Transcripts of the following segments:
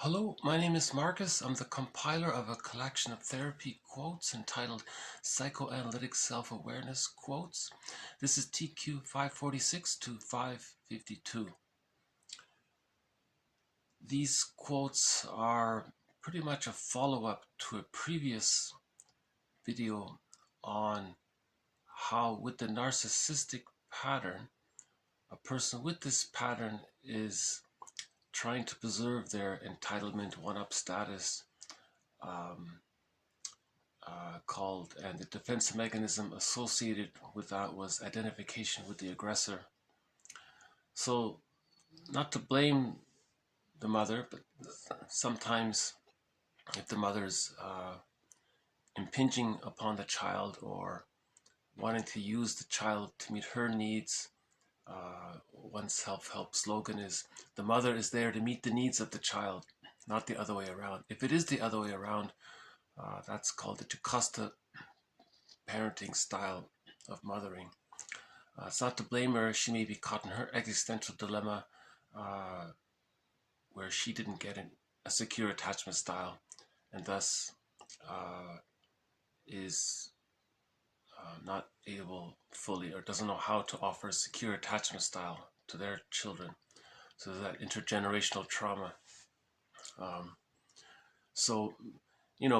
Hello, my name is Marcus. I'm the compiler of a collection of therapy quotes entitled Psychoanalytic Self-Awareness Quotes. This is TQ 546 to 552. These quotes are pretty much a follow-up to a previous video on how with the narcissistic pattern, a person with this pattern is trying to preserve their entitlement, one-up status, and the defense mechanism associated with that was identification with the aggressor. So, not to blame the mother, but sometimes if the mother's impinging upon the child or wanting to use the child to meet her needs, one self-help slogan is, the mother is there to meet the needs of the child, not the other way around. If it is the other way around, that's called the Jocasta parenting style of mothering. It's not to blame her. She may be caught in her existential dilemma where she didn't get a secure attachment style and thus is not able fully or doesn't know how to offer a secure attachment style to their children. So that intergenerational trauma.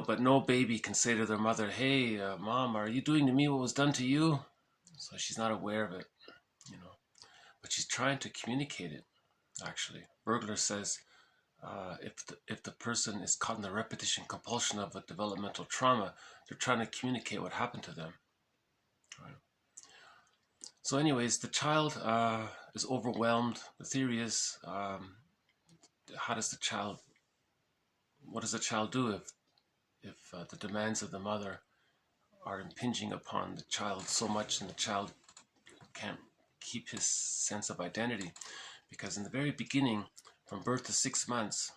But no baby can say to their mother, hey, mom, are you doing to me what was done to you? So she's not aware of it, but she's trying to communicate it, actually. Bergler says if the person is caught in the repetition compulsion of a developmental trauma, they're trying to communicate what happened to them. Right? So anyways, the child is overwhelmed. The theory is, what does the child do if the demands of the mother are impinging upon the child so much and the child can't keep his sense of identity? Because in the very beginning, from birth to 6 months,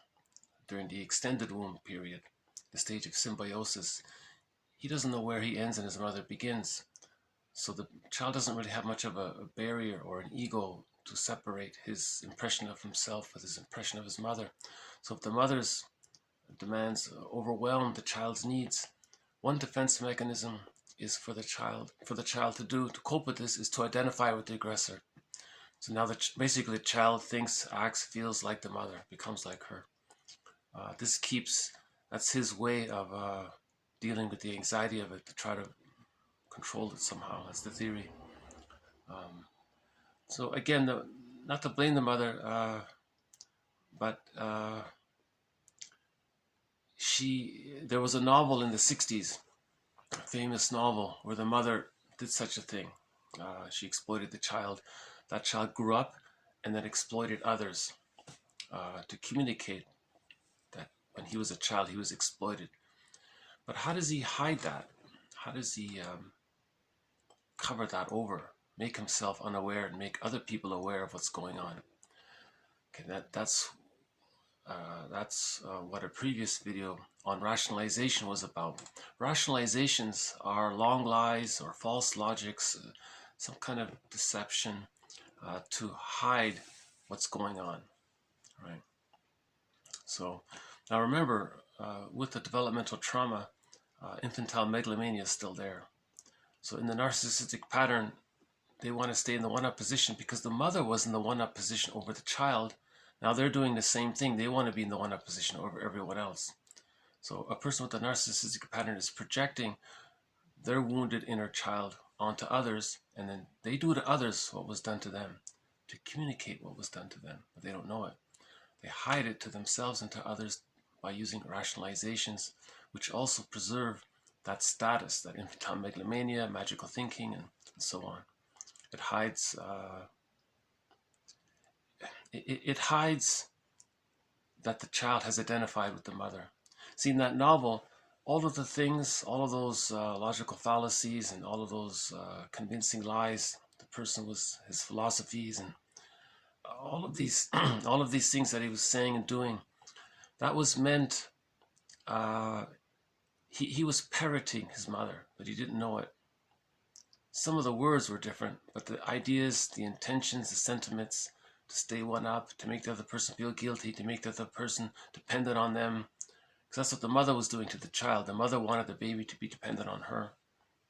during the extended womb period, the stage of symbiosis, he doesn't know where he ends and his mother begins. So the child doesn't really have much of a barrier or an ego to separate his impression of himself with his impression of his mother. So if the mother's demands overwhelm the child's needs, one defense mechanism is for the child to cope with this is to identify with the aggressor. So now basically the child thinks, acts, feels like the mother, becomes like her. That's his way of dealing with the anxiety of it, to try to control it somehow. That's the theory. So again, not to blame the mother, but there was a novel in the 60s, a famous novel, where the mother did such a thing. She exploited the child. That child grew up and then exploited others to communicate that when he was a child, he was exploited. But how does he hide that? How does he cover that over, make himself unaware and make other people aware of what's going on? Okay, that's what a previous video on rationalization was about. Rationalizations are long lies or false logics, some kind of deception to hide what's going on, right? So now remember, with the developmental trauma, infantile megalomania is still there. So in the narcissistic pattern, they want to stay in the one-up position because the mother was in the one-up position over the child. Now they're doing the same thing. They want to be in the one-up position over everyone else. So a person with a narcissistic pattern is projecting their wounded inner child onto others, and then they do to others what was done to them, to communicate what was done to them, but they don't know it. They hide it to themselves and to others by using rationalizations, which also preserve that status, that infantile megalomania, magical thinking, and so on. It hides it hides that the child has identified with the mother. See, in that novel, all of the things, all of those logical fallacies and all of those convincing lies, the person was, his philosophies and all of these all of these things that he was saying and doing, that was meant, he was parroting his mother, but he didn't know it. Some of the words were different, but the ideas, the intentions, the sentiments, to stay one up, to make the other person feel guilty, to make the other person dependent on them. Because that's what the mother was doing to the child. The mother wanted the baby to be dependent on her,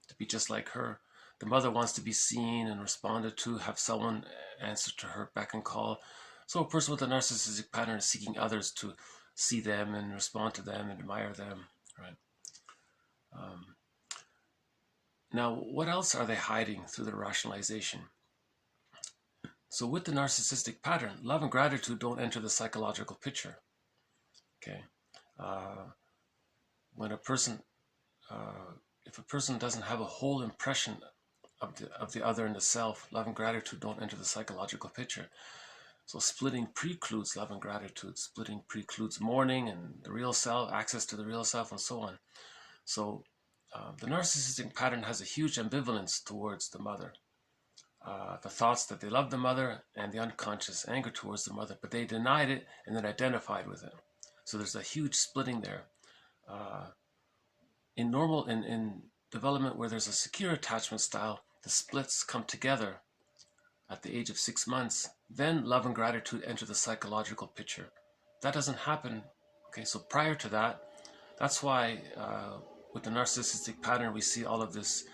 to be just like her. The mother wants to be seen and responded to, have someone answer to her beck and call. So a person with a narcissistic pattern is seeking others to see them and respond to them and admire them, right? Now, what else are they hiding through their rationalization? So with the narcissistic pattern, love and gratitude don't enter the psychological picture. Okay, when a person, if a person doesn't have a whole impression of the other and the self, love and gratitude don't enter the psychological picture. So splitting precludes love and gratitude. Splitting precludes mourning and the real self, access to the real self, and so on. So the narcissistic pattern has a huge ambivalence towards the mother. The thoughts that they love the mother and the unconscious anger towards the mother, but they denied it and then identified with it. So there's a huge splitting there. In development where there's a secure attachment style, the splits come together at the age of 6 months. Then love and gratitude enter the psychological picture. That doesn't happen. Okay, so prior to that, that's why with the narcissistic pattern we see all of this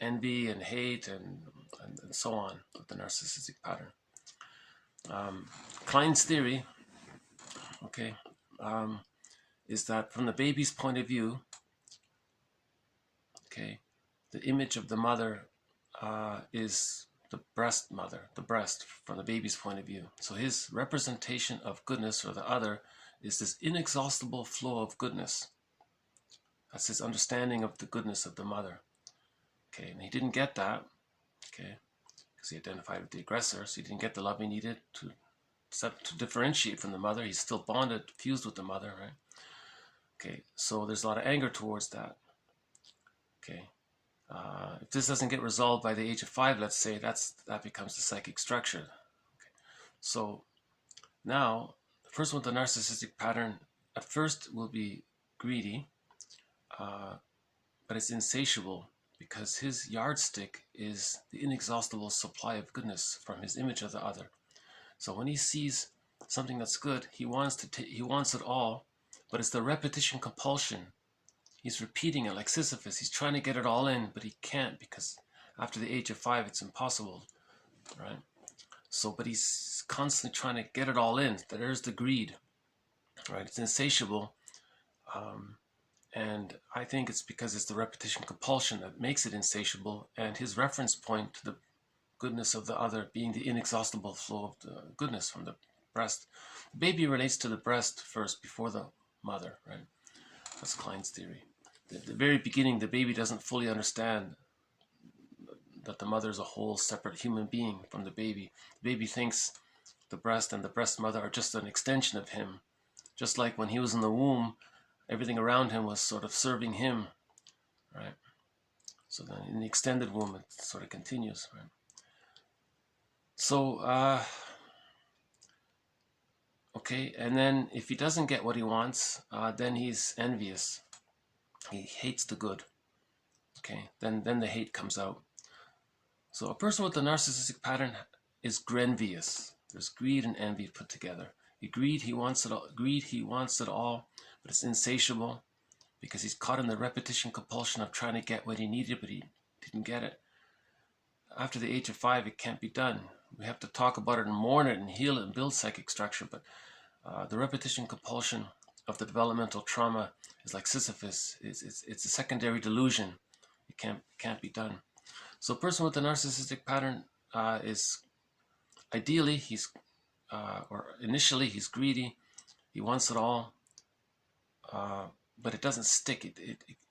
envy and hate and so on with the narcissistic pattern. Klein's theory, okay, is that from the baby's point of view, okay, the image of the mother is the breast mother, the breast from the baby's point of view. So his representation of goodness or the other is this inexhaustible flow of goodness. That's his understanding of the goodness of the mother. Okay, and he didn't get that, okay, because he identified with the aggressor, so he didn't get the love he needed to differentiate from the mother. He's still bonded, fused with the mother, right? Okay, so there's a lot of anger towards that. Okay, if this doesn't get resolved by the age of 5, let's say, that becomes the psychic structure. Okay. So now, the person with the narcissistic pattern at first will be greedy, but it's insatiable because his yardstick is the inexhaustible supply of goodness from his image of the other. So when he sees something that's good, he wants it all, but it's the repetition compulsion. He's repeating it like Sisyphus. He's trying to get it all in, but he can't because after the age of 5, it's impossible, right? So, but he's constantly trying to get it all in. There's the greed, right? It's insatiable. And I think it's because it's the repetition compulsion that makes it insatiable, and his reference point to the goodness of the other being the inexhaustible flow of the goodness from the breast. The baby relates to the breast first before the mother, right? That's Klein's theory. At the very beginning, the baby doesn't fully understand that the mother is a whole separate human being from the baby. The baby thinks the breast and the breast mother are just an extension of him. Just like when he was in the womb, everything around him was sort of serving him, right? So then in the extended womb, it sort of continues, right? So, okay, and then if he doesn't get what he wants, then he's envious. He hates the good. Okay, then the hate comes out. So a person with the narcissistic pattern is grenvious. There's greed and envy put together. He wants it all, but it's insatiable because he's caught in the repetition compulsion of trying to get what he needed, but he didn't get it. After the age of 5, it can't be done. We have to talk about it and mourn it and heal it and build psychic structure, but the repetition compulsion of the developmental trauma is like Sisyphus. It's a secondary delusion. It can't be done. So a person with a narcissistic pattern is ideally initially he's greedy. He wants it all, but it doesn't stick.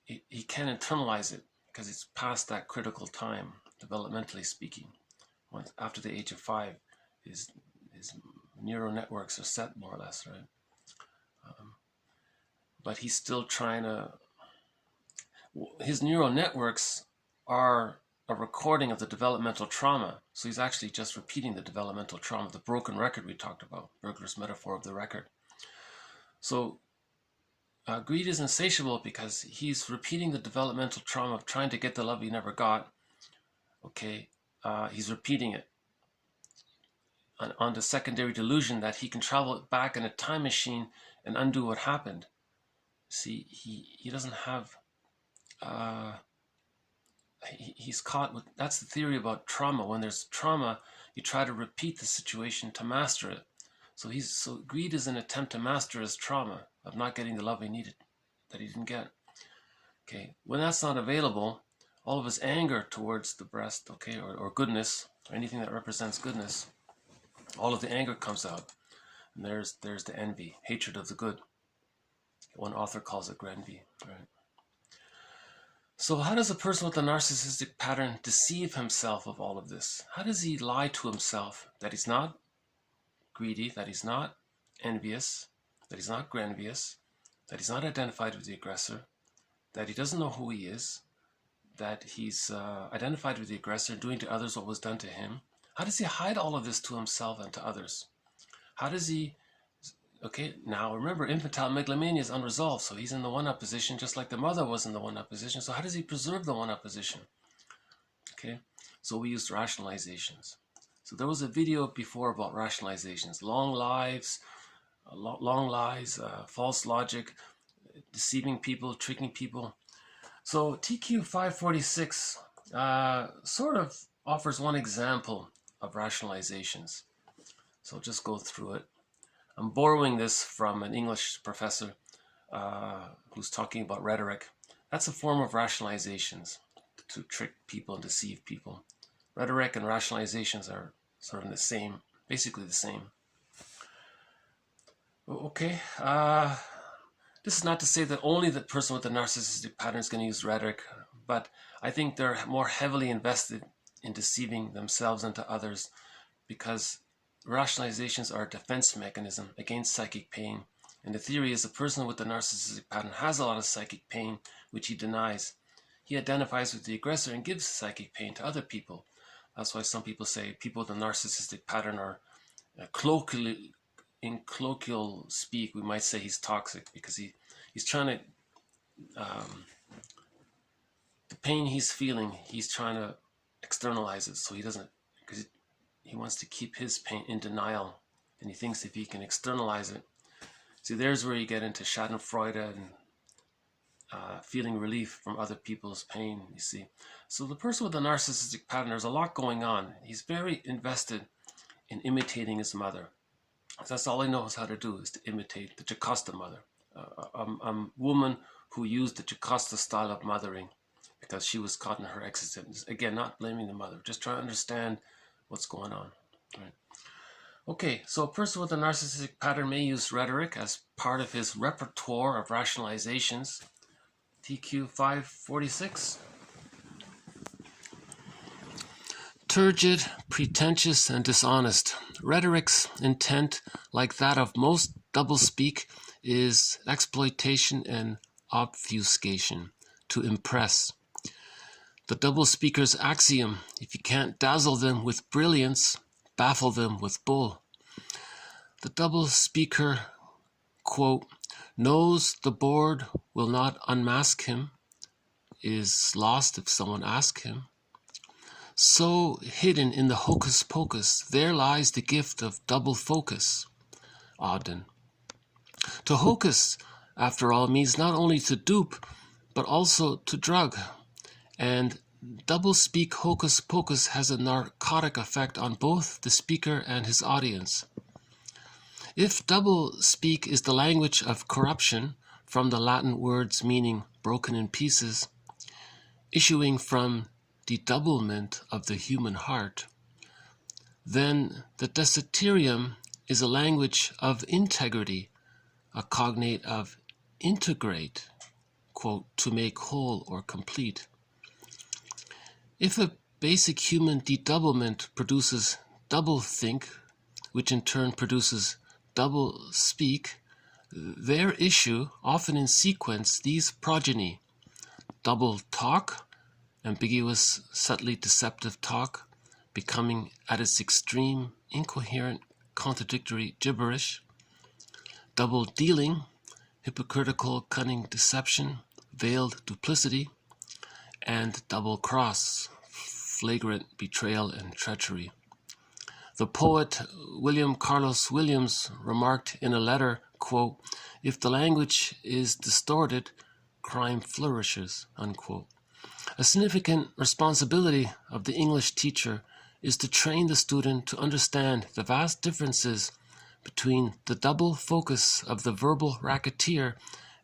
He can't internalize it because it's past that critical time, developmentally speaking. Once after the age of 5, his neural networks are set more or less, right? But he's still trying to. His neural networks are a recording of the developmental trauma. So he's actually just repeating the developmental trauma, the broken record we talked about, Berger's metaphor of the record. So greed is insatiable because he's repeating the developmental trauma of trying to get the love he never got. Okay, he's repeating it. on the secondary delusion that he can travel back in a time machine and undo what happened. See, he doesn't have, he's caught with, that's the theory about trauma. When there's trauma, you try to repeat the situation to master it. So greed is an attempt to master his trauma of not getting the love he needed, that he didn't get. Okay, when that's not available, all of his anger towards the breast, okay, or goodness, or anything that represents goodness, all of the anger comes out. And there's the envy, hatred of the good. One author calls it grenvy, right? So how does a person with a narcissistic pattern deceive himself of all of this? How does he lie to himself that he's not greedy, that he's not envious, that he's not grenvious, that he's not identified with the aggressor, that he doesn't know who he is, that he's identified with the aggressor, doing to others what was done to him? How does he hide all of this to himself and to others? How does he... Okay, now remember, infantile megalomania is unresolved, so he's in the one-up position just like the mother was in the one-up position. So how does he preserve the one-up position? Okay, so we used rationalizations. So there was a video before about rationalizations, long lies, false logic, deceiving people, tricking people. So TQ 546 sort of offers one example of rationalizations. So just go through it. I'm borrowing this from an English professor who's talking about rhetoric. That's a form of rationalizations, to trick people and deceive people. Rhetoric and rationalizations are sort of the same, basically the same. Okay, this is not to say that only the person with the narcissistic pattern is going to use rhetoric, but I think they're more heavily invested in deceiving themselves and to others, because rationalizations are a defense mechanism against psychic pain. And the theory is the person with the narcissistic pattern has a lot of psychic pain, which he denies. He identifies with the aggressor and gives psychic pain to other people. That's why some people say people with a narcissistic pattern are colloquially, in colloquial speak, we might say he's toxic, because he's trying to, the pain he's feeling, he's trying to externalize it, so he doesn't, because he wants to keep his pain in denial, and he thinks if he can externalize it. See, there's where you get into schadenfreude and feeling relief from other people's pain, you see. So the person with a narcissistic pattern, there's a lot going on. He's very invested in imitating his mother. That's all he knows how to do, is to imitate the Jocasta mother. A woman who used the Jocasta style of mothering because she was caught in her existence. Again, not blaming the mother, just trying to understand what's going on. Right. Okay, so a person with a narcissistic pattern may use rhetoric as part of his repertoire of rationalizations. TQ 546. Turgid, pretentious, and dishonest. Rhetoric's intent, like that of most doublespeak, is exploitation and obfuscation, to impress. The doublespeaker's axiom: if you can't dazzle them with brilliance, baffle them with bull. The doublespeaker, quote, knows the board will not unmask him, is lost if someone asks him. So hidden in the hocus-pocus, there lies the gift of double focus. Auden. To hocus, after all, means not only to dupe, but also to drug. And doublespeak hocus-pocus has a narcotic effect on both the speaker and his audience. If doublespeak is the language of corruption, from the Latin words meaning broken in pieces, issuing from dedoublement of the human heart, then the desideratum is a language of integrity, a cognate of integrate, quote, to make whole or complete. If a basic human dedoublement produces doublethink, which in turn produces doublespeak, there issue, often in sequence, these progeny: doubletalk, ambiguous, subtly deceptive talk, becoming at its extreme incoherent, contradictory gibberish; double dealing, hypocritical, cunning deception, veiled duplicity; and double cross, flagrant betrayal and treachery. The poet William Carlos Williams remarked in a letter, quote, "If the language is distorted, crime flourishes," unquote. A significant responsibility of the English teacher is to train the student to understand the vast differences between the double focus of the verbal racketeer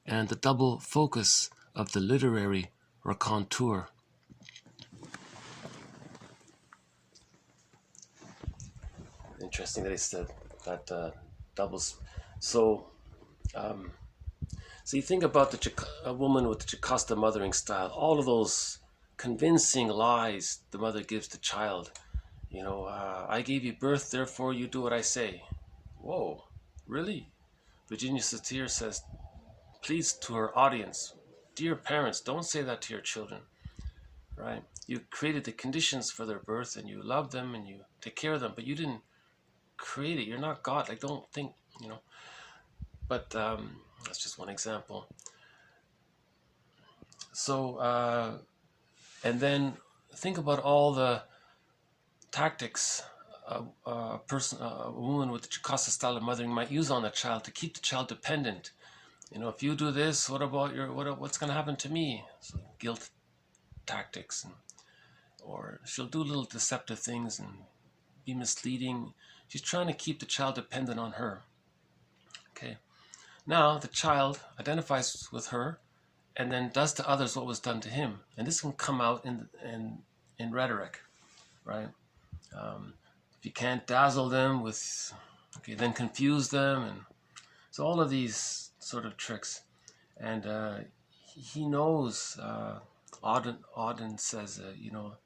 and the double focus of the literary raconteur. Interesting that he said that doubles. So you think about a woman with the Jocasta mothering style, all of those convincing lies the mother gives the child. You know, I gave you birth, therefore you do what I say. Whoa, really? Virginia Satir says, please, to her audience, dear parents, don't say that to your children, right? You created the conditions for their birth and you love them and you take care of them, but you didn't create it. You're not God. Like, don't think, you know. But that's just one example. So, and then think about all the tactics a woman with the Jocasta style of mothering might use on the child to keep the child dependent. You know, if you do this, what about what's going to happen to me? So guilt tactics, or she'll do little deceptive things and be misleading. She's trying to keep the child dependent on her. Okay. Now the child identifies with her and then does to others what was done to him. And this can come out in rhetoric, right? If you can't dazzle them with, okay, then confuse them. And so all of these sort of tricks. And he knows, Auden says, you know,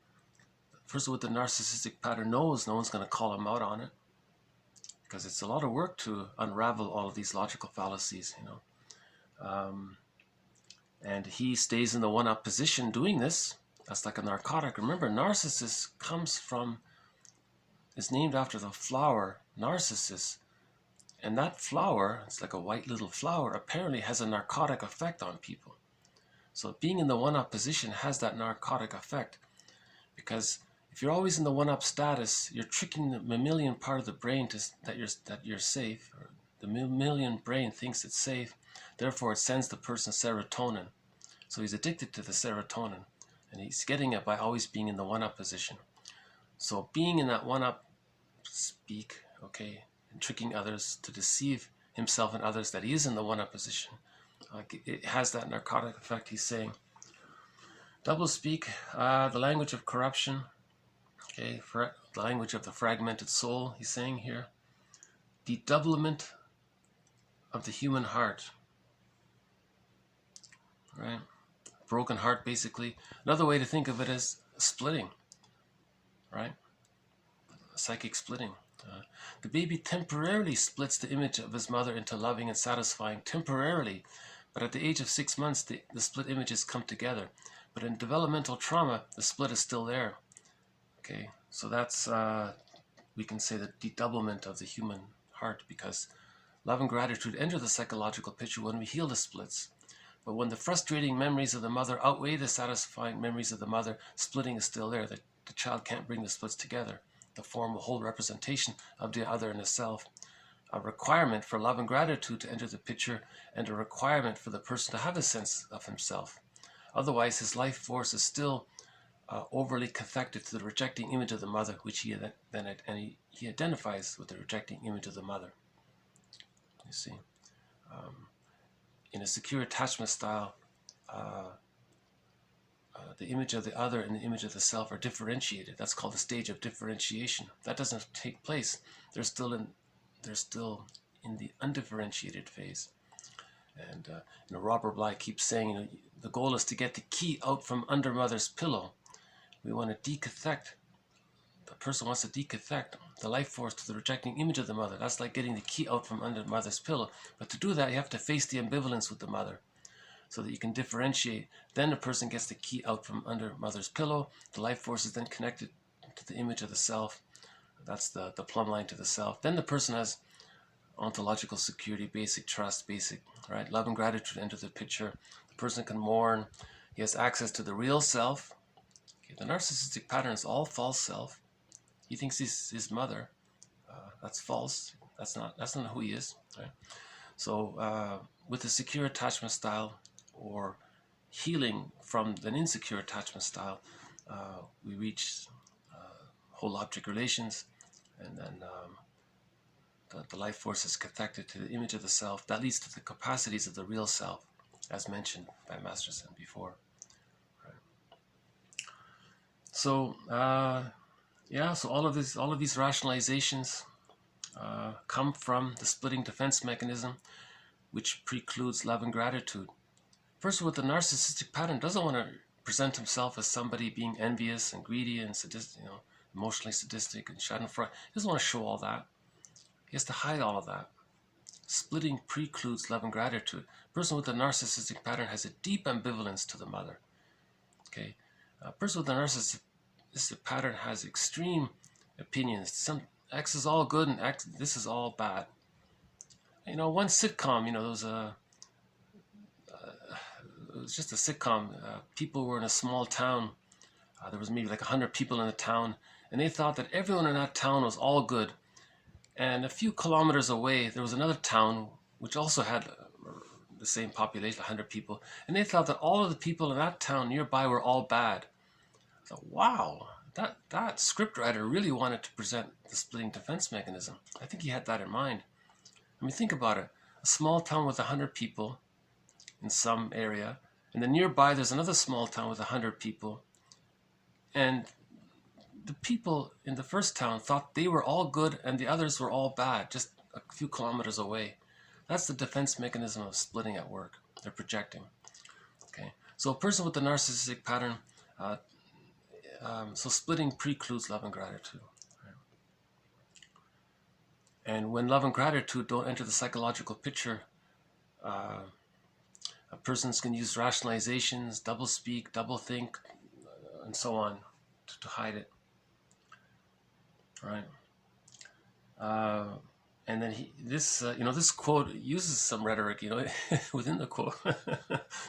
first with the narcissistic pattern knows no one's going to call him out on it, because it's a lot of work to unravel all of these logical fallacies, you know. And he stays in the one-up position doing this. That's like a narcotic. Remember, narcissus is named after the flower narcissus. And that flower, it's like a white little flower, apparently has a narcotic effect on people. So being in the one-up position has that narcotic effect, because if you're always in the one-up status, you're tricking the mammalian part of the brain that you're safe. Or the mammalian brain thinks it's safe, therefore it sends the person serotonin. So he's addicted to the serotonin, and he's getting it by always being in the one-up position. So being in that one-up speak, okay, and tricking others to deceive himself and others that he is in the one-up position, it has that narcotic effect. He's saying, doublespeak, the language of corruption, okay, the language of the fragmented soul, he's saying here, dedoublement of the human heart, right? Broken heart, basically. Another way to think of it is splitting, right? Psychic splitting. The baby temporarily splits the image of his mother into loving and satisfying, temporarily, but at the age of 6 months, the split images come together. But in developmental trauma, the split is still there. Okay, so that's, we can say, the dedoublement of the human heart, because love and gratitude enter the psychological picture when we heal the splits. But when the frustrating memories of the mother outweigh the satisfying memories of the mother, splitting is still there. The child can't bring the splits together to form a whole representation of the other in the self. A requirement for love and gratitude to enter the picture, and a requirement for the person to have a sense of himself. Otherwise, his life force is still overly cathected to the rejecting image of the mother, which he identifies with the rejecting image of the mother. You see, in a secure attachment style, the image of the other and the image of the self are differentiated. That's called the stage of differentiation. That doesn't take place. They're still in the undifferentiated phase. And Robert Bly keeps saying, the goal is to get the key out from under mother's pillow. We want to decathect. The person wants to decathect the life force to the rejecting image of the mother. That's like getting the key out from under mother's pillow. But to do that, you have to face the ambivalence with the mother, so that you can differentiate. Then the person gets the key out from under mother's pillow. The life force is then connected to the image of the self. That's the plumb line to the self. Then the person has ontological security, basic trust, basic, right? Love and gratitude enter the picture. The person can mourn. He has access to the real self. Okay, the narcissistic pattern is all false self. He thinks he's his mother. That's false. That's not who he is. Right? So with the secure attachment style, or healing from an insecure attachment style, we reach whole object relations, and then the life force is connected to the image of the self. That leads to the capacities of the real self, as mentioned by Masterson before. Right. So yeah, so all of these rationalizations come from the splitting defense mechanism, which precludes love and gratitude. First, with the narcissistic pattern, doesn't want to present himself as somebody being envious and greedy and sadistic, emotionally sadistic and schadenfreude. He doesn't want to show all that. He has to hide all of that. Splitting precludes love and gratitude. A person with a narcissistic pattern has a deep ambivalence to the mother. Okay, a person with a narcissistic pattern has extreme opinions. Some X is all good and X, this is all bad. One sitcom, there was it was just a sitcom. People were in a small town. There was maybe like 100 people in the town, and they thought that everyone in that town was all good. And a few kilometers away, there was another town which also had the same population, 100 people, and they thought that all of the people in that town nearby were all bad. I thought, wow, that scriptwriter really wanted to present the splitting defense mechanism. I think he had that in mind. I mean, think about it. A small town with 100 people in some area, and then nearby there's another small town with 100 people, and the people in the first town thought they were all good and the others were all bad, just a few kilometers away. That's the defense mechanism of splitting at work. They're projecting. Okay, so a person with the narcissistic pattern, so splitting precludes love and gratitude. Right? And when love and gratitude don't enter the psychological picture, persons can use rationalizations, doublespeak, doublethink, and so on to hide it. Right. And then this quote uses some rhetoric, within the quote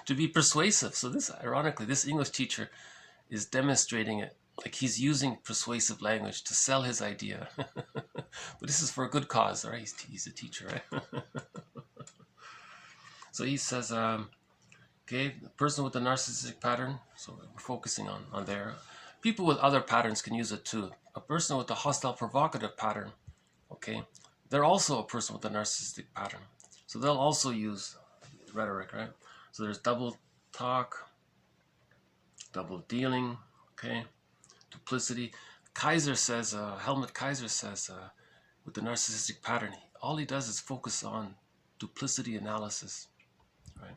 to be persuasive. So ironically, this English teacher is demonstrating it, like he's using persuasive language to sell his idea. But this is for a good cause, right? He's a teacher, right? So he says, okay, the person with the narcissistic pattern, so we're focusing on there. People with other patterns can use it too. A person with a hostile provocative pattern, okay, they're also a person with a narcissistic pattern. So they'll also use rhetoric, right? So there's double talk, double dealing, okay, duplicity. Kaiser says, Helmut Kaiser says, with the narcissistic pattern, all he does is focus on duplicity analysis, right?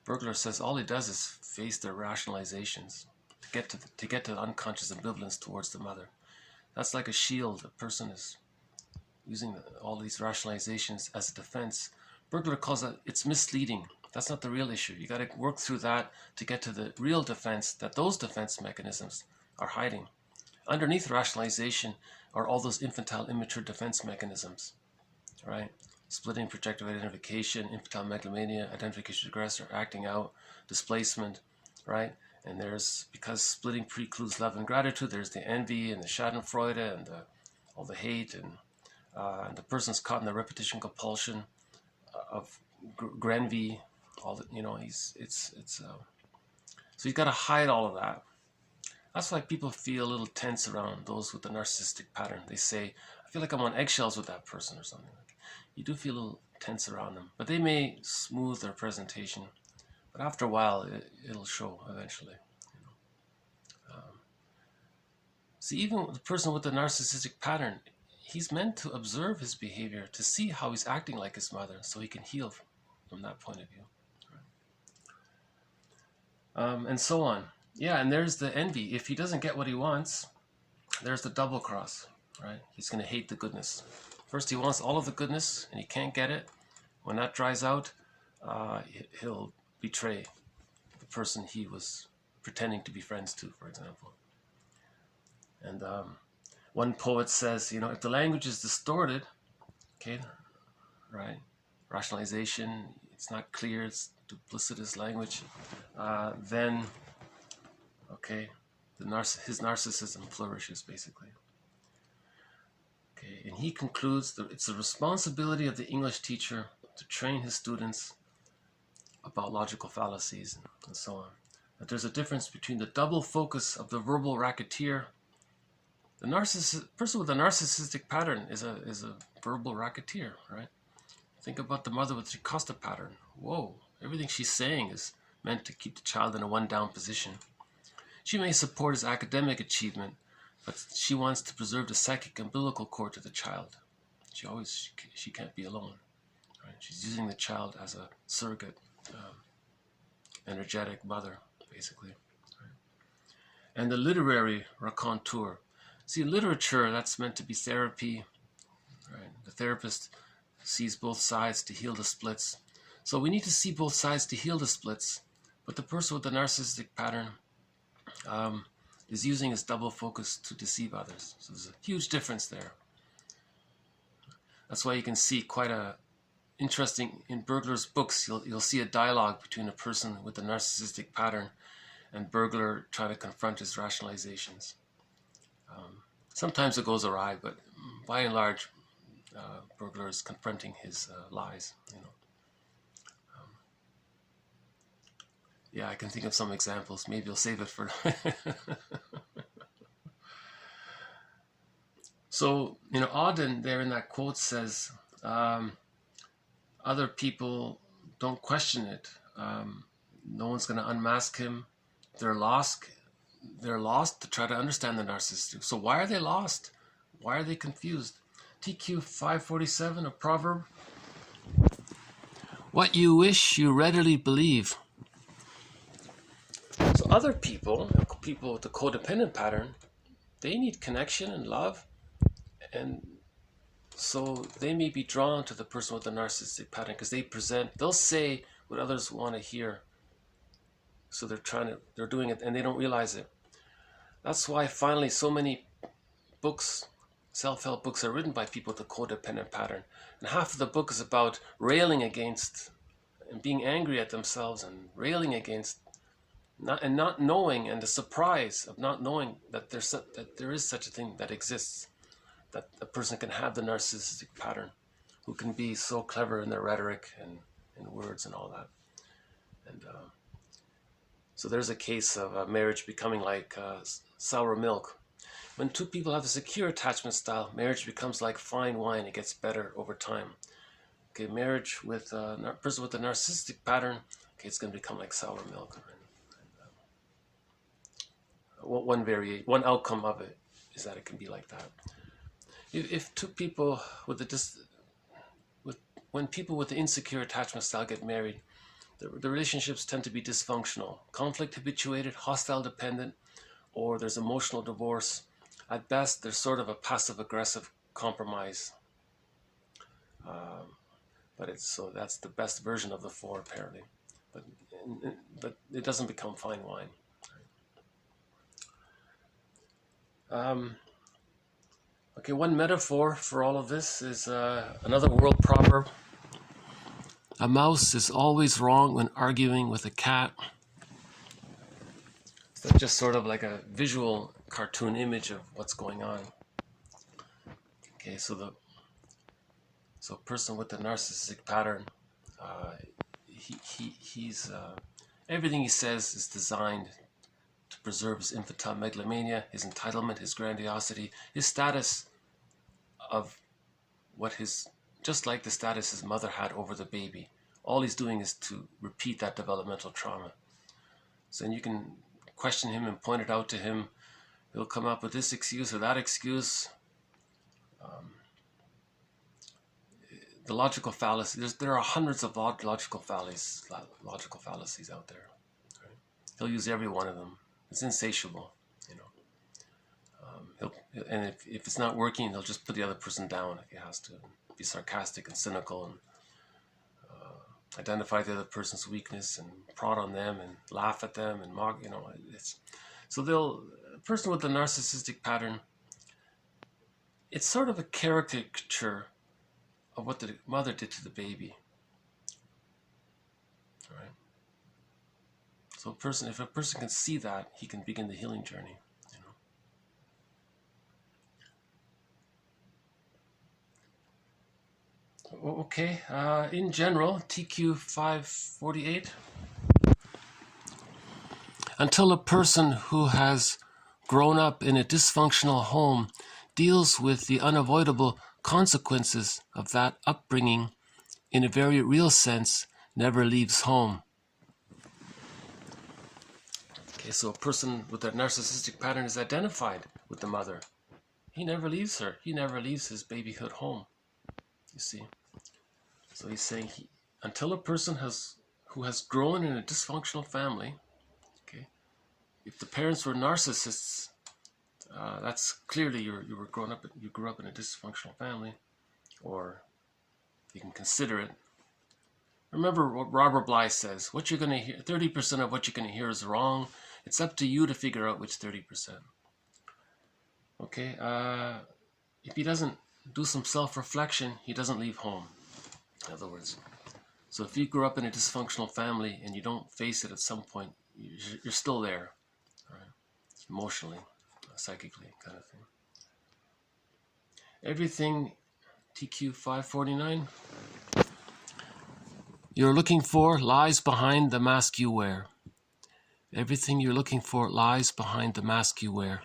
Bergler says all he does is face their rationalizations to get to the unconscious ambivalence towards the mother. That's like a shield. A person is using all these rationalizations as a defense. Bergler calls that it's misleading. That's not the real issue. You got to work through that to get to the real defense that those defense mechanisms are hiding. Underneath rationalization are all those infantile, immature defense mechanisms, right? Splitting, projective identification, infantile megalomania, identification of aggressor, acting out, displacement, right? And there's, because splitting precludes love and gratitude, there's the envy and the schadenfreude and all the hate, and the person's caught in the repetition compulsion of grenvy, all the, so he's got to hide all of that. That's why people feel a little tense around those with the narcissistic pattern. They say, I feel like I'm on eggshells with that person or something. You do feel a little tense around them, but they may smooth their presentation. But after a while, it'll show eventually. See, even the person with the narcissistic pattern, he's meant to observe his behavior to see how he's acting like his mother, so he can heal from that point of view. And so on. Yeah, and there's the envy. If he doesn't get what he wants, there's the double cross, right? He's going to hate the goodness. First, he wants all of the goodness, and he can't get it. When that dries out, he'll betray the person he was pretending to be friends to, for example. And one poet says, if the language is distorted, okay, right, rationalization, it's not clear, it's duplicitous language, then, okay, his narcissism flourishes, basically. Okay, and he concludes that it's the responsibility of the English teacher to train his students about logical fallacies and so on. That there's a difference between the double focus of the verbal racketeer. The person with a narcissistic pattern is a verbal racketeer, right? Think about the mother with the Costa pattern. Whoa, everything she's saying is meant to keep the child in a one-down position. She may support his academic achievement, but she wants to preserve the psychic umbilical cord to the child. She can't be alone. Right? She's using the child as a surrogate, energetic mother, basically. Right? And the literary raconteur. See, literature, that's meant to be therapy. Right? The therapist sees both sides to heal the splits. So we need to see both sides to heal the splits, but the person with the narcissistic pattern is using his double focus to deceive others. So there's a huge difference there. That's why you can see quite a interesting, in Burglar's books, you'll see a dialogue between a person with the narcissistic pattern and Burglar trying to confront his rationalizations. Sometimes it goes awry, but by and large, Burglar is confronting his lies. You know. Yeah, I can think of some examples. Maybe I'll save it for. So, you know, Auden there in that quote says, other people don't question it. No one's going to unmask him. They're lost to try to understand the narcissist. So why are they lost? Why are they confused? TQ 547, a proverb. What you wish, you readily believe. So other people with the codependent pattern, they need connection and love. And so they may be drawn to the person with the narcissistic pattern because they'll say what others want to hear. So they're doing it and they don't realize it. That's why finally so many books, self-help books, are written by people with a codependent pattern. And half of the book is about railing against and being angry at themselves and railing against not knowing, and the surprise of not knowing that there is such a thing that exists, that a person can have the narcissistic pattern, who can be so clever in their rhetoric and in words and all that. And so there's a case of a marriage becoming like sour milk. When two people have a secure attachment style, marriage becomes like fine wine. It gets better over time. Okay, marriage with a person with a narcissistic pattern, okay, it's going to become like sour milk. One outcome of it is that it can be like that. If two people when people with the insecure attachment style get married, the relationships tend to be dysfunctional, conflict habituated, hostile dependent, or there's emotional divorce. At best, there's sort of a passive-aggressive compromise. So that's the best version of the four, apparently. But it doesn't become fine wine. Okay, one metaphor for all of this is another world proverb. A mouse is always wrong when arguing with a cat. So that's just sort of like a visual cartoon image of what's going on. Okay, so a person with the narcissistic pattern, he's everything he says is designed to preserve his infantile megalomania, his entitlement, his grandiosity, his status of just like the status his mother had over the baby. All he's doing is to repeat that developmental trauma. So you can question him and point it out to him. He'll come up with this excuse or that excuse. The logical fallacy, there are hundreds of logical fallacies out there. Right? He'll use every one of them. It's insatiable, you know. And if it's not working, he'll just put the other person down. He has to be sarcastic and cynical and identify the other person's weakness and prod on them and laugh at them and mock. You know, a person with the narcissistic pattern, it's sort of a caricature of what the mother did to the baby. All right. So if a person can see that, he can begin the healing journey. You know. Okay, in general, TQ 548. Until a person who has grown up in a dysfunctional home deals with the unavoidable consequences of that upbringing in a very real sense, never leaves home. Okay, so a person with a narcissistic pattern is identified with the mother. He never leaves her. He never leaves his babyhood home. You see? So he's saying until a person who has grown in a dysfunctional family, okay, if the parents were narcissists, that's clearly you grew up in a dysfunctional family, or you can consider it. Remember what Robert Bly says: what you're going to hear, 30% of what you're going to hear is wrong. It's up to you to figure out which 30%. Okay, if he doesn't do some self-reflection, he doesn't leave home. In other words, so if you grew up in a dysfunctional family and you don't face it at some point, you're still there, right? Emotionally, psychically, kind of thing. Everything, TQ 549, you're looking for lies behind the mask you wear. Everything you're looking for lies behind the mask you wear.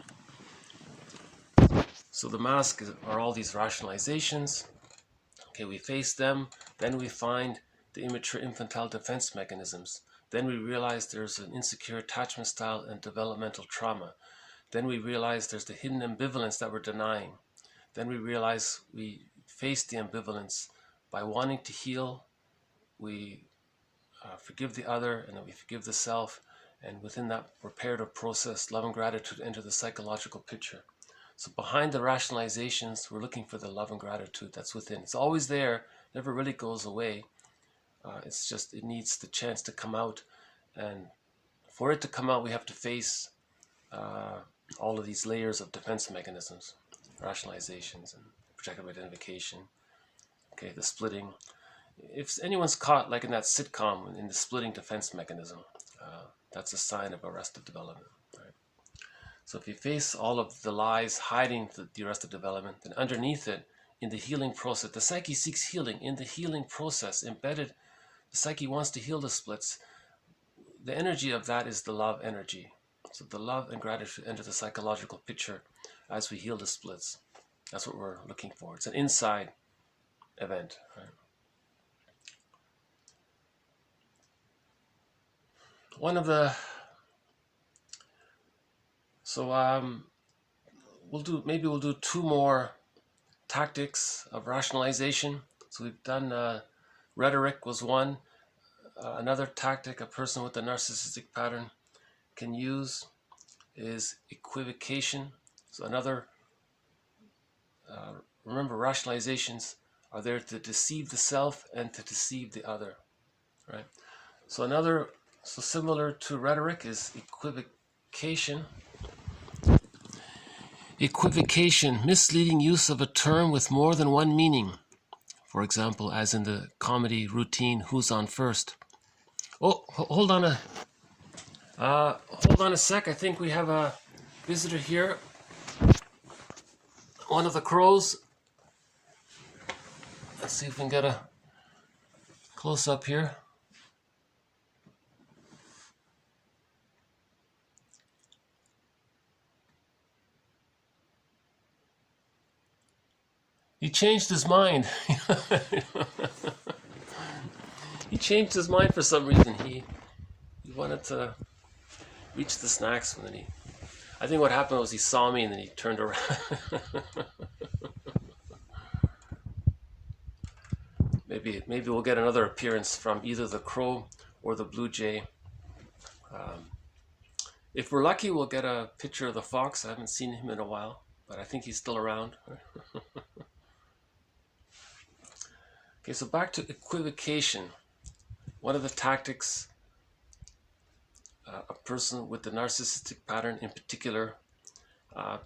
So the mask are all these rationalizations. Okay, we face them, then we find the immature infantile defense mechanisms. Then we realize there's an insecure attachment style and developmental trauma. Then we realize there's the hidden ambivalence that we're denying. Then we realize we face the ambivalence by wanting to heal. We forgive the other, and then we forgive the self. And within that reparative process, love and gratitude enter the psychological picture. So behind the rationalizations, we're looking for the love and gratitude that's within. It's always there, never really goes away. It's just, it needs the chance to come out. And for it to come out, we have to face all of these layers of defense mechanisms, rationalizations and projective identification. Okay, the splitting. If anyone's caught, like in that sitcom, in the splitting defense mechanism, that's a sign of arrested development. Right? So if you face all of the lies hiding the arrested development, then underneath it, in the healing process, the psyche seeks healing. In the healing process, embedded, the psyche wants to heal the splits. The energy of that is the love energy. So the love and gratitude enter the psychological picture as we heal the splits. That's what we're looking for. It's an inside event. Right? One of the, so we'll do two more tactics of rationalization. So we've done rhetoric was one. Another tactic a person with a narcissistic pattern can use is equivocation. So another, remember, rationalizations are there to deceive the self and to deceive the other, right? So another, so similar to rhetoric, is equivocation. Equivocation, misleading use of a term with more than one meaning. For example, as in the comedy routine, Who's on First? Oh, hold on a sec. I think we have a visitor here. One of the crows. Let's see if we can get a close up here. He changed his mind. He changed his mind for some reason. He wanted to reach the snacks, and then I think what happened was he saw me and then he turned around. Maybe we'll get another appearance from either the crow or the blue jay. If we're lucky, we'll get a picture of the fox. I haven't seen him in a while, but I think he's still around. Okay, so back to equivocation. One of the tactics a person with the narcissistic pattern in particular,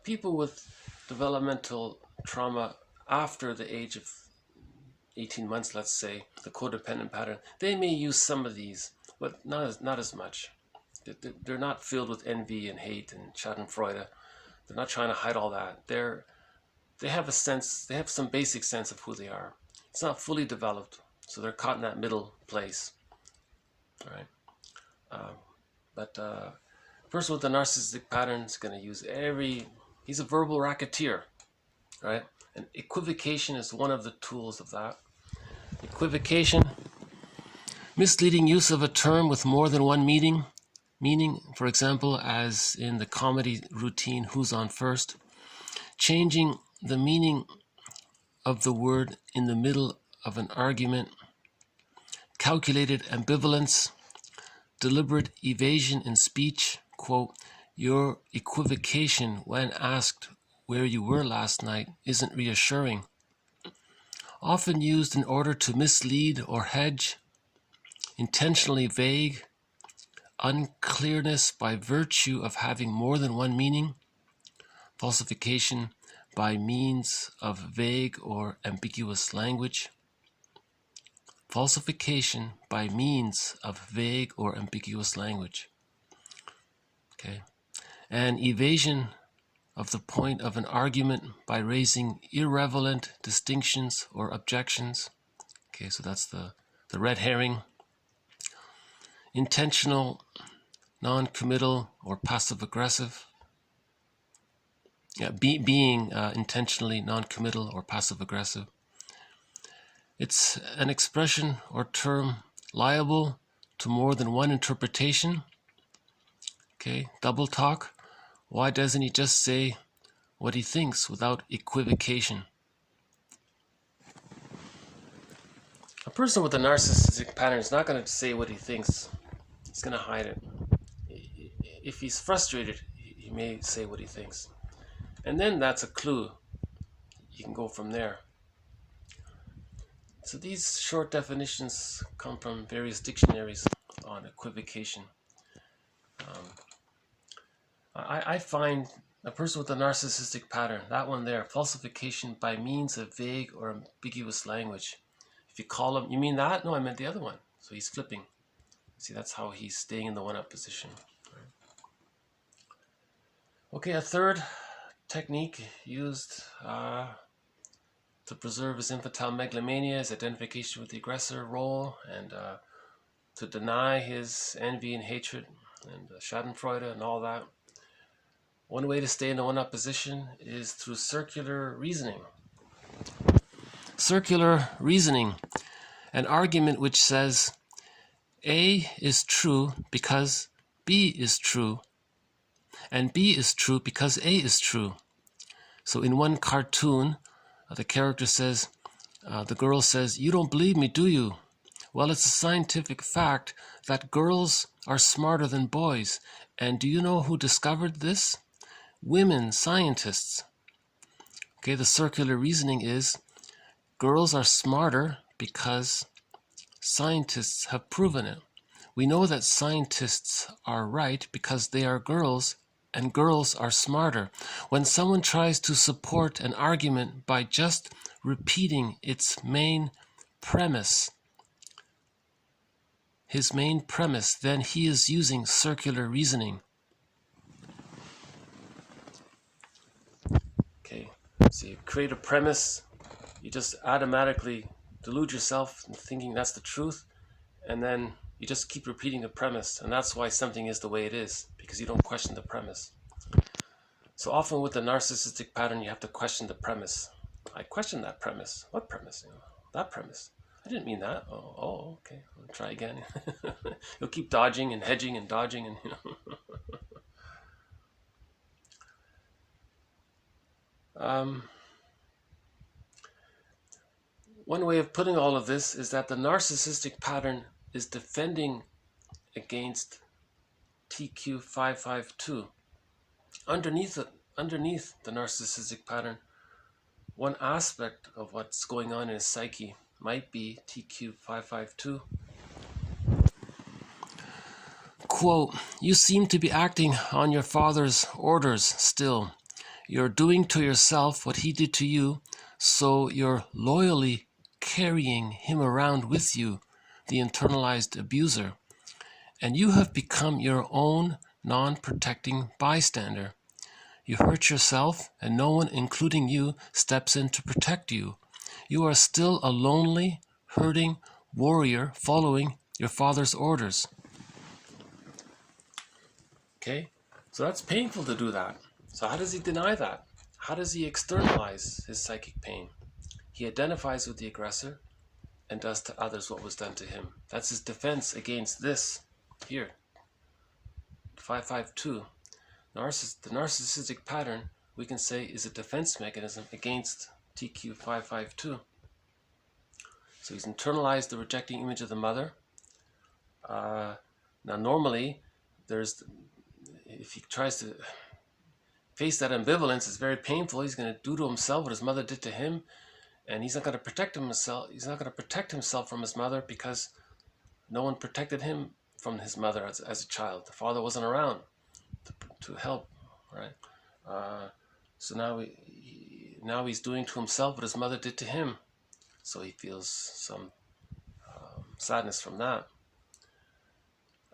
people with developmental trauma after the age of 18 months, let's say, the codependent pattern, they may use some of these, but not as much. They're not filled with envy and hate and schadenfreude. They're not trying to hide all that. They have a sense, they have some basic sense of who they are. It's not fully developed, so they're caught in that middle place. All right. First with the narcissistic pattern, is going to use he's a verbal racketeer, right? And equivocation is one of the tools of that. Equivocation, misleading use of a term with more than one meaning, for example, as in the comedy routine, Who's on First? Changing the meaning of the word in the middle of an argument, calculated ambivalence, deliberate evasion in speech, quote, your equivocation when asked where you were last night isn't reassuring. Often used in order to mislead or hedge, intentionally vague, unclearness by virtue of having more than one meaning, falsification by means of vague or ambiguous language, falsification by means of vague or ambiguous language. Okay. And evasion of the point of an argument by raising irrelevant distinctions or objections. Okay, so that's the red herring. Intentional, non-committal, or passive-aggressive. Yeah, being intentionally non-committal or passive-aggressive. It's an expression or term liable to more than one interpretation. Okay, double talk. Why doesn't he just say what he thinks without equivocation? A person with a narcissistic pattern is not going to say what he thinks. He's going to hide it. If he's frustrated, he may say what he thinks. And then that's a clue. You can go from there. So these short definitions come from various dictionaries on equivocation. I find a person with a narcissistic pattern, that one there, falsification by means of vague or ambiguous language. If you call him, you mean that? No, I meant the other one. So he's flipping. See, that's how he's staying in the one-up position. Okay, a third technique used to preserve his infantile megalomania, his identification with the aggressor role, and to deny his envy and hatred and schadenfreude and all that. One way to stay in the one-up position is through circular reasoning. Circular reasoning, an argument which says A is true because B is true, and B is true because A is true. So in one cartoon, the character says, the girl says, "You don't believe me, do you? Well, it's a scientific fact that girls are smarter than boys. And do you know who discovered this? Women scientists." Okay, the circular reasoning is girls are smarter because scientists have proven it. We know that scientists are right because they are girls, and girls are smarter. When someone tries to support an argument by just repeating its main premise, then he is using circular reasoning. Okay, so you create a premise, you just automatically delude yourself into thinking that's the truth, and then you just keep repeating the premise, and that's why something is the way it is, because you don't question the premise. So often with the narcissistic pattern, you have to question the premise. I question that premise. What premise? That premise. I didn't mean that. Oh, okay. I'll try again. You'll keep dodging and hedging and dodging, and one way of putting all of this is that the narcissistic pattern is defending against TQ 552. Underneath the narcissistic pattern, one aspect of what's going on in his psyche might be TQ 552. Quote, "You seem to be acting on your father's orders still. You're doing to yourself what he did to you, so you're loyally carrying him around with you, the internalized abuser. And you have become your own non-protecting bystander. You hurt yourself, and no one, including you, steps in to protect you. You are still a lonely, hurting warrior following your father's orders. Okay? So that's painful to do that. So how does he deny that? How does he externalize his psychic pain? He identifies with the aggressor and does to others what was done to him. That's his defense against this here. 552. The narcissistic pattern, we can say, is a defense mechanism against TQ 552. So he's internalized the rejecting image of the mother. Now normally, if he tries to face that ambivalence, it's very painful. He's going to do to himself what his mother did to him, and he's not going to protect himself. He's not going to protect himself from his mother because no one protected him from his mother as a child. The father wasn't around to help, right? So now he's doing to himself what his mother did to him. So he feels some sadness from that.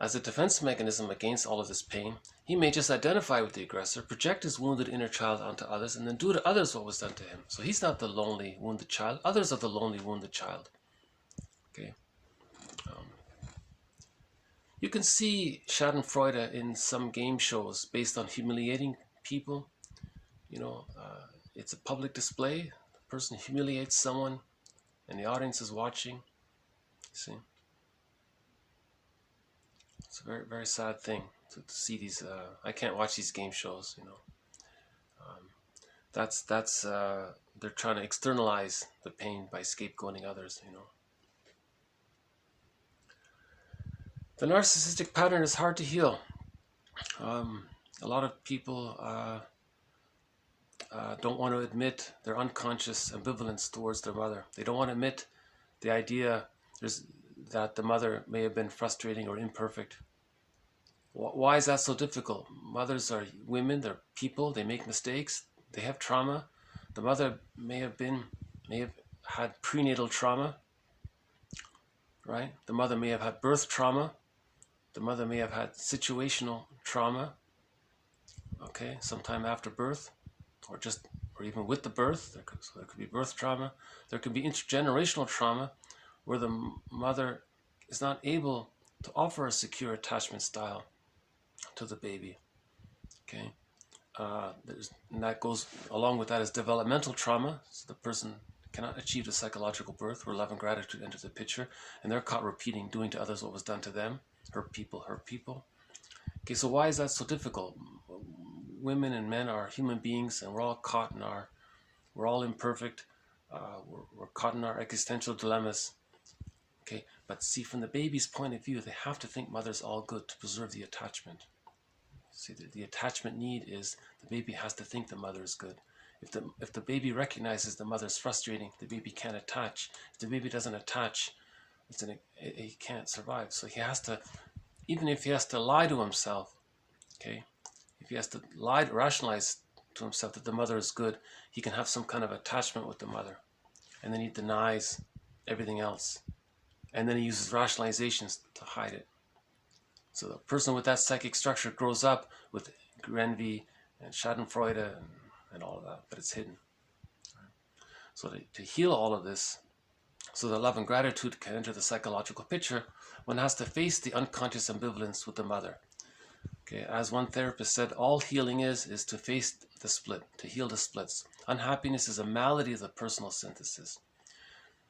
As a defense mechanism against all of this pain, he may just identify with the aggressor, project his wounded inner child onto others, and then do to others what was done to him. So he's not the lonely, wounded child. Others are the lonely, wounded child. Okay. You can see Schadenfreude in some game shows based on humiliating people. It's a public display. The person humiliates someone, and the audience is watching. See? It's a very, very sad thing to see these. I can't watch these game shows. They're trying to externalize the pain by scapegoating others. The narcissistic pattern is hard to heal. A lot of people don't want to admit their unconscious ambivalence towards their mother. They don't want to admit the idea that the mother may have been frustrating or imperfect. Why is that so difficult? Mothers are women, they're people, they make mistakes, they have trauma. The mother may have had prenatal trauma, right? The mother may have had birth trauma. The mother may have had situational trauma, okay, sometime after birth, or even with the birth. There could be birth trauma. There could be intergenerational trauma where the mother is not able to offer a secure attachment style to the baby. Okay, and that goes along with that is developmental trauma. So the person cannot achieve the psychological birth where love and gratitude enter the picture, and they're caught repeating, doing to others what was done to them. Hurt people, hurt people. Okay, so why is that so difficult? Women and men are human beings, and we're all caught in we're all imperfect. We're caught in our existential dilemmas. Okay, but see, from the baby's point of view, they have to think mother's all good to preserve the attachment. See, the attachment need is the baby has to think the mother is good. If the baby recognizes the mother's frustrating, the baby can't attach. If the baby doesn't attach, he can't survive. So he has to, even if he has to lie to himself, okay, if he has to rationalize to himself that the mother is good, he can have some kind of attachment with the mother, and then he denies everything else, and then he uses rationalizations to hide it. So the person with that psychic structure grows up with envy and Schadenfreude and all of that, but it's hidden. So to heal all of this, so that love and gratitude can enter the psychological picture, one has to face the unconscious ambivalence with the mother. Okay, as one therapist said, all healing is to face the split, to heal the splits. Unhappiness is a malady of the personal synthesis.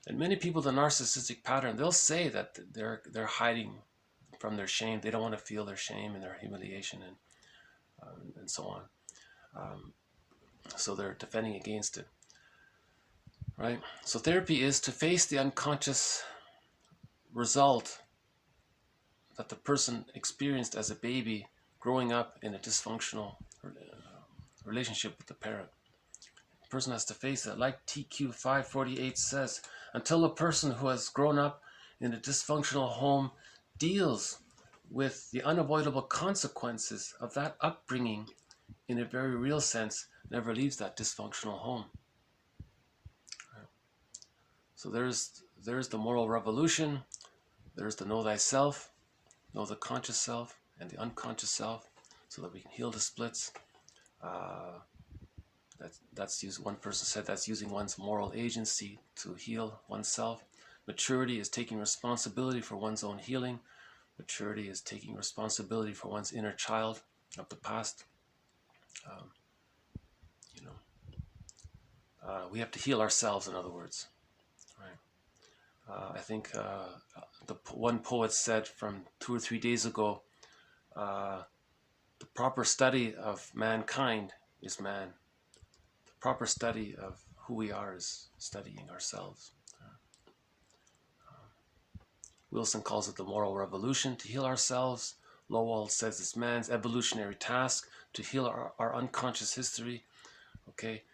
And many people, the narcissistic pattern, they'll say that they're hiding from their shame. They don't want to feel their shame and their humiliation and so on. So they're defending against it. Right? So therapy is to face the unconscious result that the person experienced as a baby growing up in a dysfunctional relationship with the parent. The person has to face that. Like TQ 548 says, until a person who has grown up in a dysfunctional home deals with the unavoidable consequences of that upbringing in a very real sense, never leaves that dysfunctional home. So there's the moral revolution, there's the know thyself, know the conscious self and the unconscious self, so that we can heal the splits. That's used. One person said that's using one's moral agency to heal oneself. Maturity is taking responsibility for one's own healing. Maturity is taking responsibility for one's inner child of the past. We have to heal ourselves, in other words. Right? I think the one poet said from 2 or 3 days ago, the proper study of mankind is man. The proper study of who we are is studying ourselves. Wilson calls it the moral revolution to heal ourselves. Lowell says it's man's evolutionary task to heal our unconscious history. Okay,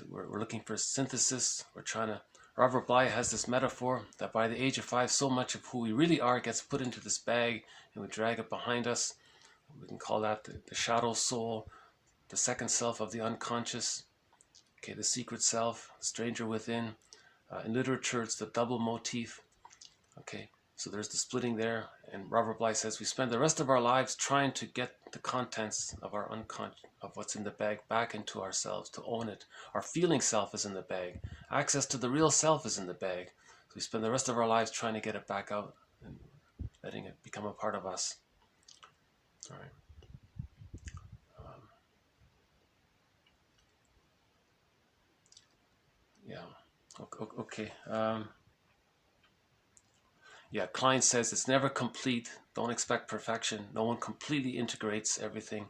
we're looking for a synthesis. We're trying to. Robert Bly has this metaphor that by the age of 5, so much of who we really are gets put into this bag, and we drag it behind us. We can call that the shadow soul, the second self of the unconscious. Okay, the secret self, stranger within. In literature, it's the double motif. Okay. So there's the splitting there, and Robert Bly says we spend the rest of our lives trying to get the contents of our unconscious, of what's in the bag, back into ourselves, to own it. Our feeling self is in the bag. Access to the real self is in the bag. So we spend the rest of our lives trying to get it back out and letting it become a part of us. All right. Yeah. Okay. Yeah, Klein says it's never complete. Don't expect perfection. No one completely integrates everything.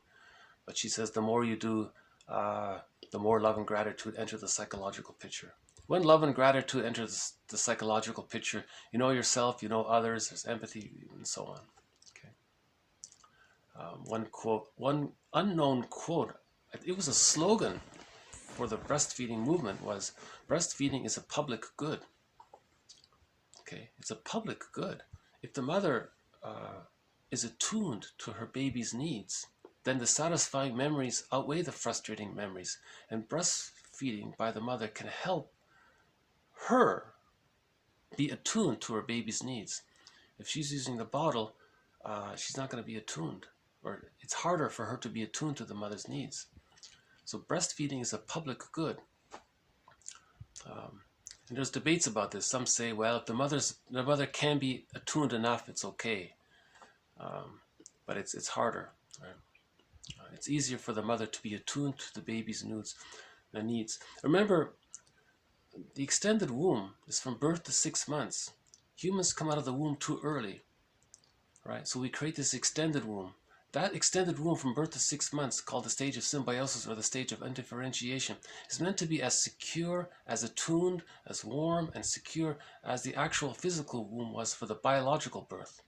But she says the more you do, the more love and gratitude enter the psychological picture. When love and gratitude enter the psychological picture, you know yourself, you know others, there's empathy, and so on. Okay. One unknown quote, it was a slogan for the breastfeeding movement, was breastfeeding is a public good. Okay, it's a public good. If the mother is attuned to her baby's needs, then the satisfying memories outweigh the frustrating memories, and breastfeeding by the mother can help her be attuned to her baby's needs. If she's using the bottle, she's not going to be attuned, or it's harder for her to be attuned to the mother's needs. So breastfeeding is a public good. And there's debates about this. Some say, well, if the mother can be attuned enough, it's okay. But it's harder. Right? It's easier for the mother to be attuned to the baby's needs. Remember, the extended womb is from birth to 6 months. Humans come out of the womb too early, right? So we create this extended womb. That extended womb from birth to 6 months, called the stage of symbiosis or the stage of undifferentiation, is meant to be as secure, as attuned, as warm and secure as the actual physical womb was for the biological birth.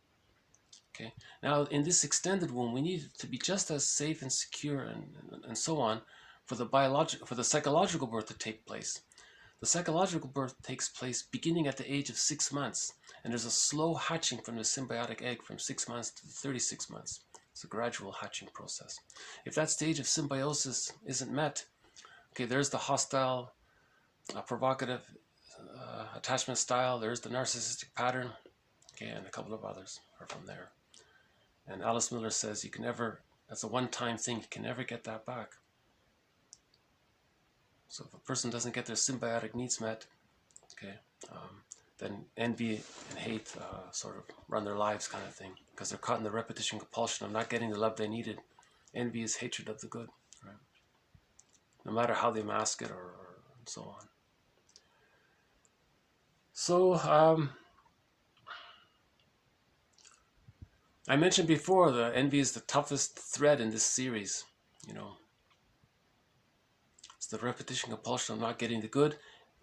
Okay. Now, in this extended womb, we need it to be just as safe and secure and so on for the psychological birth to take place. The psychological birth takes place beginning at the age of 6 months, and there's a slow hatching from the symbiotic egg from 6 months to 36 months. It's a gradual hatching process. If that stage of symbiosis isn't met, okay, there's the hostile, provocative attachment style, there's the narcissistic pattern, okay, and a couple of others are from there. And Alice Miller says you can never, that's a one-time thing, you can never get that back. So if a person doesn't get their symbiotic needs met, okay, then envy and hate sort of run their lives, kind of thing, because they're caught in the repetition compulsion of not getting the love they needed. Envy is hatred of the good, right? No matter how they mask it or so on. So I mentioned before that envy is the toughest thread in this series. You know, it's the repetition compulsion of not getting the good,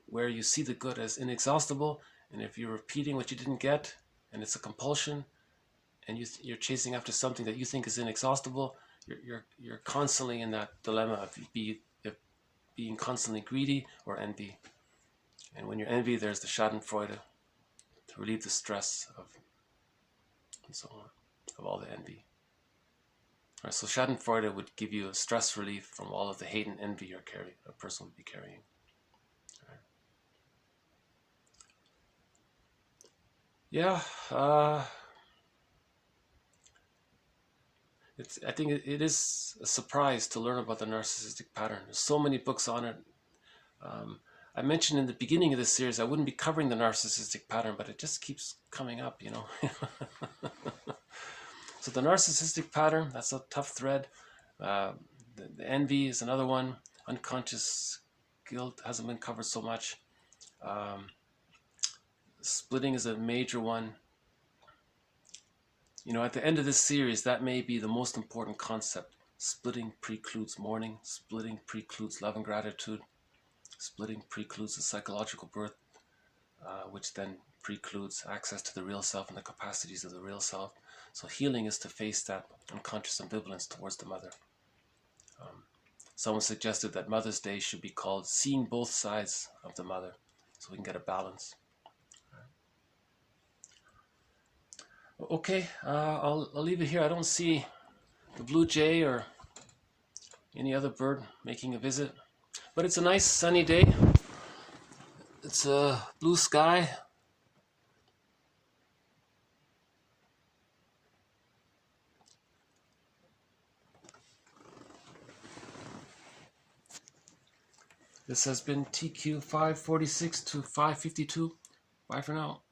where you see the good as inexhaustible. And if you're repeating what you didn't get, and it's a compulsion, and you're chasing after something that you think is inexhaustible, you're constantly in that dilemma of being constantly greedy or envy. And when you're envy, there's the Schadenfreude to relieve the stress of, and so on, of all the envy. All right, so Schadenfreude would give you a stress relief from all of the hate and envy a person would be carrying. Yeah, I think it is a surprise to learn about the narcissistic pattern. There's so many books on it. I mentioned in the beginning of this series I wouldn't be covering the narcissistic pattern, but it just keeps coming up, you know. So the narcissistic pattern, that's a tough thread. The envy is another one. Unconscious guilt hasn't been covered so much. Splitting is a major one. You know, at the end of this series, that may be the most important concept. Splitting precludes mourning. Splitting precludes love and gratitude. Splitting precludes the psychological birth, which then precludes access to the real self and the capacities of the real self. So healing is to face that unconscious ambivalence towards the mother. Someone suggested that Mother's Day should be called Seeing Both Sides of the Mother, so we can get a balance. Okay, I'll leave it here. I don't see the blue jay or any other bird making a visit, but it's a nice sunny day. It's a blue sky. This has been TQ 546 to 552. Bye for now.